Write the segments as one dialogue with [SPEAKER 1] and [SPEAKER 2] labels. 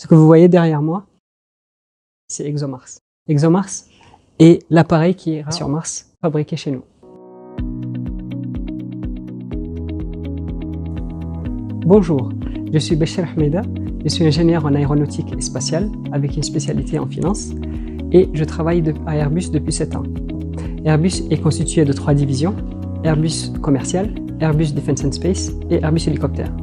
[SPEAKER 1] Ce que vous voyez derrière moi, c'est ExoMars. ExoMars est l'appareil qui ira sur Mars, fabriqué chez nous. Bonjour, je suis Béchir Ahmeda, je suis ingénieur en aéronautique et spatiale avec une spécialité en finance et je travaille à Airbus depuis 7 ans. Airbus est constitué de 3 divisions, Airbus commercial, Airbus Defence and Space et Airbus hélicoptère.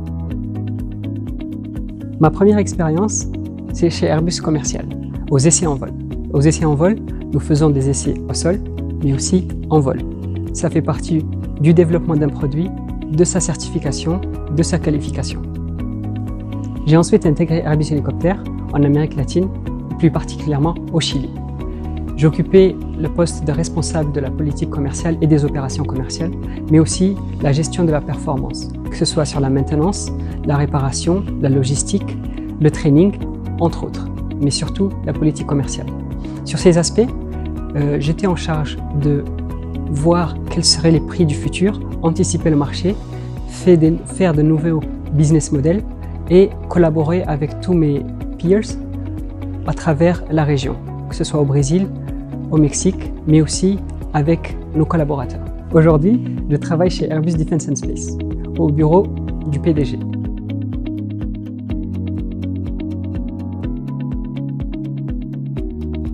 [SPEAKER 1] Ma première expérience, c'est chez Airbus commercial, aux essais en vol. Aux essais en vol, nous faisons des essais au sol, mais aussi en vol. Ça fait partie du développement d'un produit, de sa certification, de sa qualification. J'ai ensuite intégré Airbus hélicoptère en Amérique latine, plus particulièrement au Chili. J'ai occupé le poste de responsable de la politique commerciale et des opérations commerciales, mais aussi la gestion de la performance, que ce soit sur la maintenance, la réparation, la logistique, le training, entre autres, mais surtout la politique commerciale. Sur ces aspects, j'étais en charge de voir quels seraient les prix du futur, anticiper le marché, faire de nouveaux business models et collaborer avec tous mes peers à travers la région, que ce soit au Brésil, au Mexique, mais aussi avec nos collaborateurs. Aujourd'hui, je travaille chez Airbus Defence and Space, au bureau du PDG.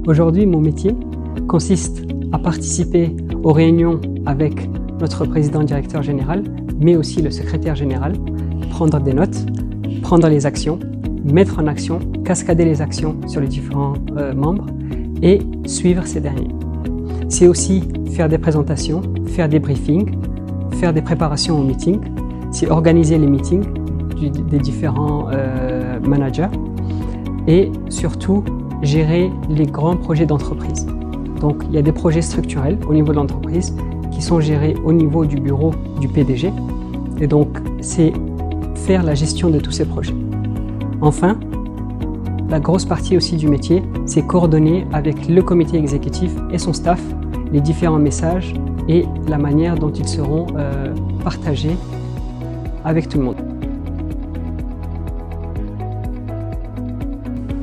[SPEAKER 1] Aujourd'hui, mon métier consiste à participer aux réunions avec notre président directeur général, mais aussi le secrétaire général, prendre des notes, prendre les actions, mettre en action, cascader les actions sur les différents membres et suivre ces derniers. C'est aussi faire des présentations, faire des briefings, faire des préparations aux meetings, c'est organiser les meetings des différents managers et surtout gérer les grands projets d'entreprise. Donc il y a des projets structurels au niveau de l'entreprise qui sont gérés au niveau du bureau du PDG et donc c'est faire la gestion de tous ces projets. Enfin, la grosse partie aussi du métier, c'est coordonner avec le comité exécutif et son staff les différents messages et la manière dont ils seront partagés avec tout le monde.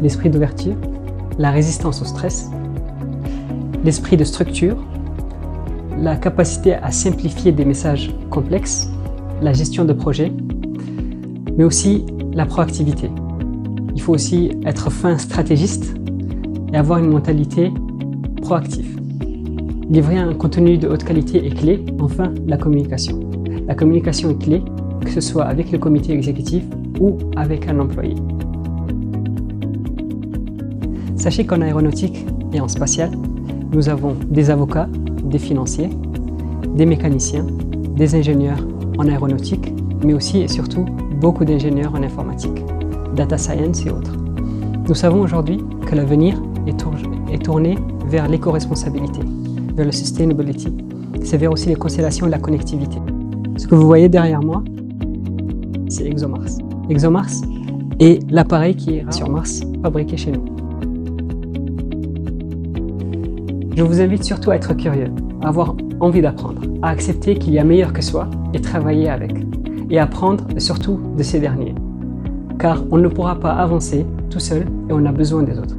[SPEAKER 1] L'esprit d'ouverture, la résistance au stress, l'esprit de structure, la capacité à simplifier des messages complexes, la gestion de projet, mais aussi la proactivité. Il faut aussi être fin stratégiste et avoir une mentalité proactive. Livrer un contenu de haute qualité est clé. Enfin, la communication. La communication est clé, que ce soit avec le comité exécutif ou avec un employé. Sachez qu'en aéronautique et en spatial, nous avons des avocats, des financiers, des mécaniciens, des ingénieurs en aéronautique, mais aussi et surtout beaucoup d'ingénieurs en informatique, data science et autres. Nous savons aujourd'hui que l'avenir est tourné vers l'éco-responsabilité, vers le sustainability. C'est vers aussi les constellations et la connectivité. Ce que vous voyez derrière moi, c'est ExoMars. ExoMars est l'appareil qui ira sur Mars, fabriqué chez nous. Je vous invite surtout à être curieux, à avoir envie d'apprendre, à accepter qu'il y a meilleur que soi et travailler avec, et apprendre surtout de ces derniers. Car on ne pourra pas avancer tout seul et on a besoin des autres.